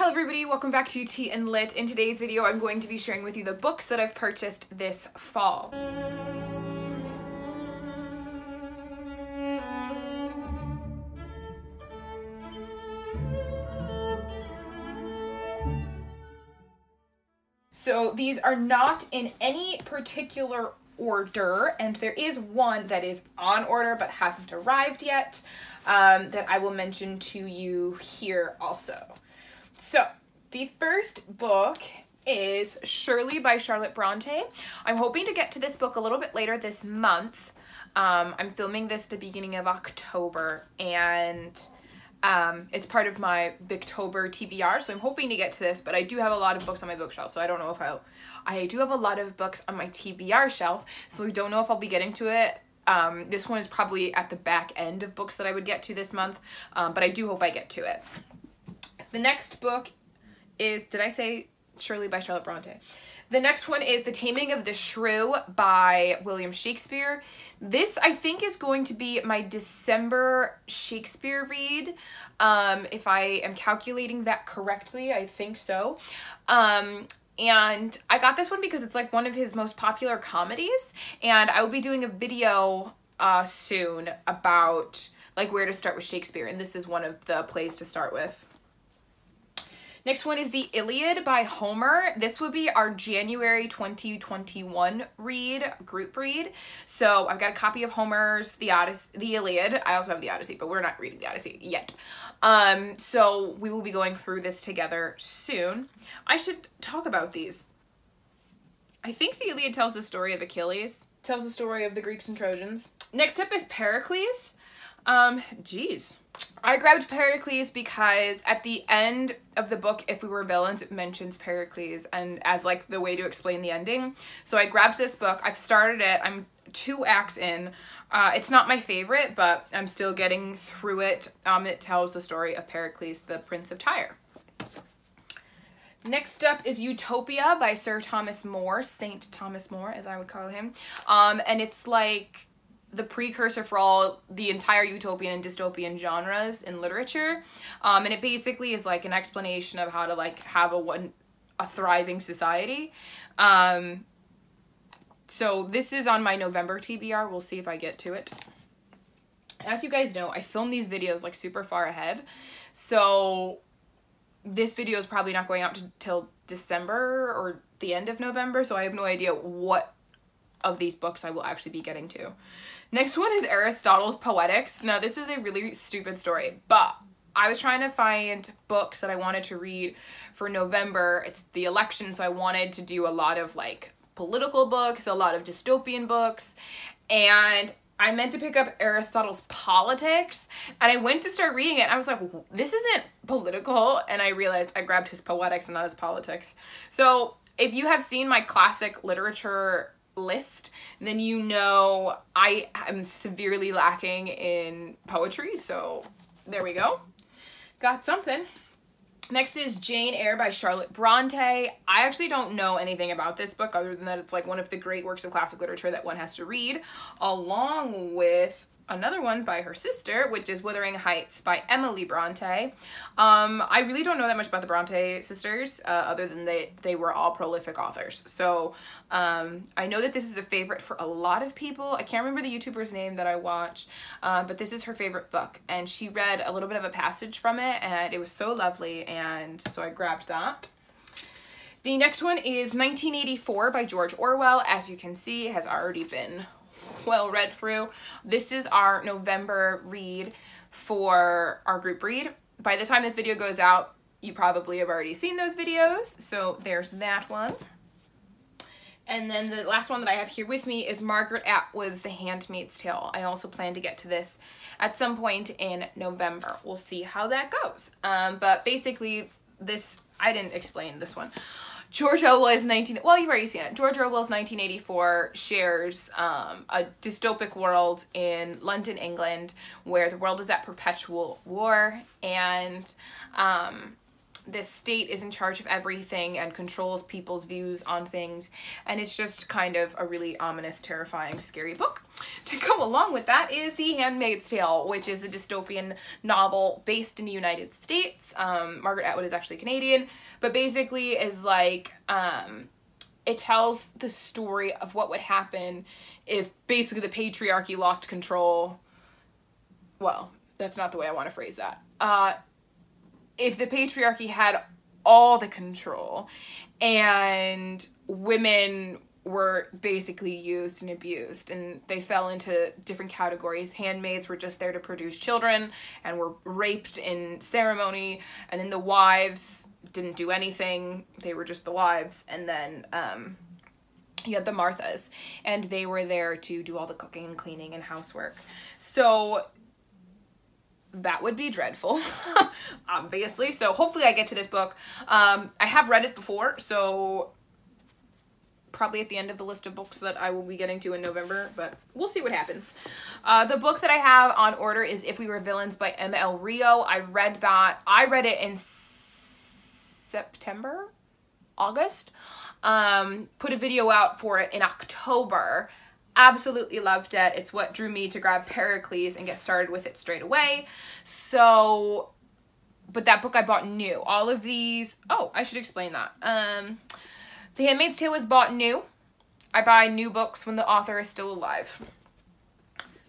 Hello everybody, welcome back to Tea and Lit. In today's video, I'm going to be sharing with you the books that I've purchased this fall. So these are not in any particular order, and there is one that is on order but hasn't arrived yet that I will mention to you here also. So the first book is Shirley by Charlotte Bronte. I'm hoping to get to this book a little bit later this month. I'm filming this the beginning of October, and it's part of my Booktober TBR, so I'm hoping to get to this, but I do have a lot of books on my bookshelf, so I don't know if I do have a lot of books on my TBR shelf, so I don't know if I'll be getting to it. This one is probably at the back end of books that I would get to this month, but I do hope I get to it. The next book is, did I say Shirley by Charlotte Bronte? The next one is The Taming of the Shrew by William Shakespeare. This, I think, is going to be my December Shakespeare read. If I am calculating that correctly, I think so. And I got this one because it's like one of his most popular comedies, and I will be doing a video soon about like where to start with Shakespeare, and this is one of the plays to start with. Next one is The Iliad by Homer. This would be our January 2021 group read. So I've got a copy of Homer's The Iliad. I also have the Odyssey, but we're not reading the Odyssey yet. So we will be going through this together soon. I should talk about these. I think The Iliad tells the story of Achilles, tells the story of the Greeks and Trojans. Next up is Pericles. I grabbed Pericles because at the end of the book, If We Were Villains, it mentions Pericles and as like the way to explain the ending. So I grabbed this book. I've started it. I'm 2 acts in. It's not my favorite, but I'm still getting through it. It tells the story of Pericles, the Prince of Tyre. Next up is Utopia by Sir Thomas More, Saint Thomas More, as I would call him. And it's like the precursor for all the entire utopian and dystopian genres in literature, and it basically is like an explanation of how to like have a thriving society. So this is on my November TBR. We'll see if I get to it. As you guys know, I film these videos like super far ahead, so this video is probably not going out till December or the end of November, so I have no idea what of these books I will actually be getting to. Next one is Aristotle's Poetics. Now this is a really stupid story, but I was trying to find books that I wanted to read for November. It's the election, so I wanted to do a lot of like political books, a lot of dystopian books, and I meant to pick up Aristotle's Politics, and I went to start reading it, and I was like, this isn't political, and I realized I grabbed his Poetics and not his Politics. So if you have seen my classic literature list, then you know I am severely lacking in poetry, so there we go. Got something. Next is Jane Eyre by Charlotte Bronte. I actually don't know anything about this book other than that it's like one of the great works of classic literature that one has to read, along with another one by her sister, which is Wuthering Heights by Emily Bronte. I really don't know that much about the Bronte sisters, other than they were all prolific authors. So I know that this is a favorite for a lot of people. I can't remember the YouTuber's name that I watched, but this is her favorite book, and she read a little bit of a passage from it, and it was so lovely, and so I grabbed that. The next one is 1984 by George Orwell. As you can see, it has already been well read through. This is our November read for our group read. By the time this video goes out, you probably have already seen those videos, so there's that one. And then the last one that I have here with me is Margaret Atwood's The Handmaid's Tale. I also plan to get to this at some point in November. We'll see how that goes. But basically this, I didn't explain this one. George Orwell's well, you've already seen it. George Orwell's 1984 shares a dystopic world in London, England, where the world is at perpetual war, and this state is in charge of everything and controls people's views on things. And it's just kind of a really ominous, terrifying, scary book. To go along with that is The Handmaid's Tale, which is a dystopian novel based in the United States. Margaret Atwood is actually Canadian, but basically is like, it tells the story of what would happen if basically the patriarchy lost control. Well, that's not the way I want to phrase that. If the patriarchy had all the control and women were basically used and abused, and they fell into different categories. Handmaids were just there to produce children and were raped in ceremony, and then the wives didn't do anything. They were just the wives. And then you had the Marthas, and they were there to do all the cooking and cleaning and housework. So that would be dreadful, obviously. So hopefully I get to this book. I have read it before, so probably at the end of the list of books that I will be getting to in November, but we'll see what happens. The book that I have on order is If We Were Villains by M.L. Rio. I read that. I read it in September? August? Put a video out for it in October. Absolutely loved it. It's what drew me to grab Pericles and get started with it straight away. So, but that book I bought new. All of these, oh, I should explain that. The Handmaid's Tale was bought new. I buy new books when the author is still alive.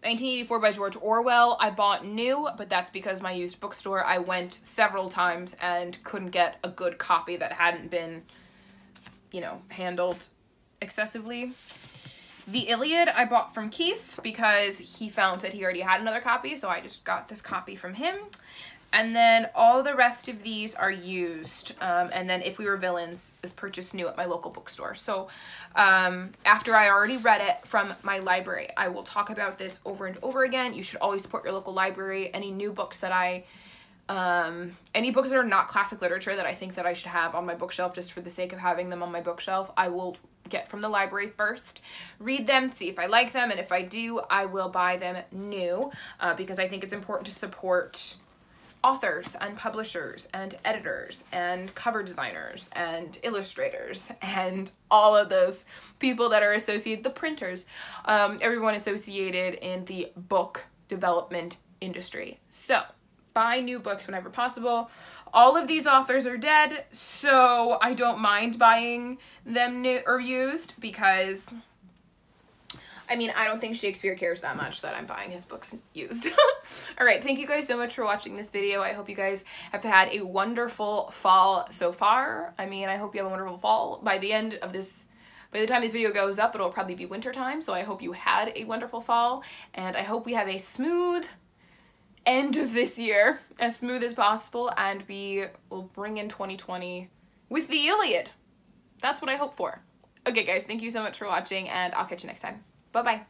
1984 by George Orwell, I bought new, but that's because my used bookstore, I went several times and couldn't get a good copy that hadn't been, you know, handled excessively. The Iliad I bought from Keith because he found that he already had another copy, so I just got this copy from him. And then all the rest of these are used. And then If We Were Villains is purchased new at my local bookstore. So after I already read it from my library, I will talk about this over and over again. You should always support your local library. Any new books that any books that are not classic literature that I think that I should have on my bookshelf just for the sake of having them on my bookshelf, I will get from the library first, read them, see if I like them, and if I do, I will buy them new because I think it's important to support authors and publishers and editors and cover designers and illustrators and all of those people that are associated, the printers, everyone associated in the book development industry. So buy new books whenever possible. All of these authors are dead, so I don't mind buying them new or used because, I mean, I don't think Shakespeare cares that much that I'm buying his books used. All right, thank you guys so much for watching this video. I hope you guys have had a wonderful fall so far. I mean, I hope you have a wonderful fall. By the end of this, by the time this video goes up, it'll probably be winter time, so I hope you had a wonderful fall, and I hope we have a smooth end of this year, as smooth as possible, and we will bring in 2020 with the Iliad. That's what I hope for. Okay guys, thank you so much for watching, and I'll catch you next time. Bye-bye.